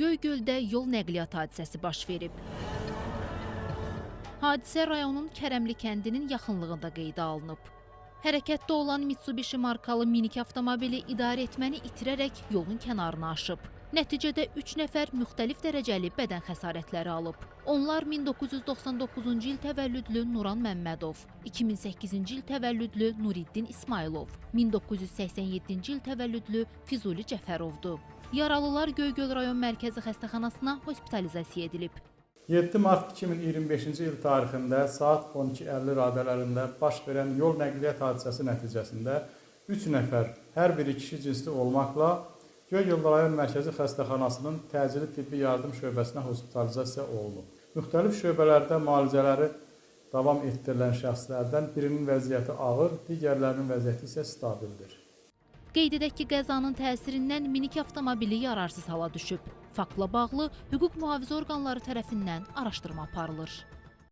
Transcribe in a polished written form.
Göygöldə yol nəqliyyat hadisəsi baş verib. Hadisə rayonun Kərəmli kəndinin yaxınlığında qeydə alınıb. Hərəkətdə olan Mitsubishi markalı minik avtomobili idarəetməni itirərək yolun kənarına aşıb. Nəticədə 3 nəfər müxtəlif dərəcəli bədən xəsarətləri alıb. Onlar 1999-cu il təvəllüdlü Nuran Məmmədov, 2008-ci il təvəllüdlü Nuriddin İsmailov, 1987-ci il təvəllüdlü Füzuli Cəfərovdur. Yaralılar Göygöl rayon mərkəzi xəstəxanasına hospitalizasiya edilib. 7 mart 2025-ci il tarixində saat 12:50 radələrində baş verən yol nəqliyyat hadisəsi nəticəsində 3 nəfər, hər biri kişi cinsli olmaqla Göygöl rayon mərkəzi xəstəxanasının təcili tibbi yardım şöbəsinə hospitalizasiya olunub. Müxtəlif şöbələrdə müalicələri davam etdirilən şəxslərdən birinin vəziyyəti ağır, digərlərinin vəziyyəti isə stabildir. Qeyd edək ki, qəzanın təsirindən minik avtomobili yararsız hala düşüb. Faktla bağlı hüquq mühafizə orqanları tərəfindən araşdırma aparılır.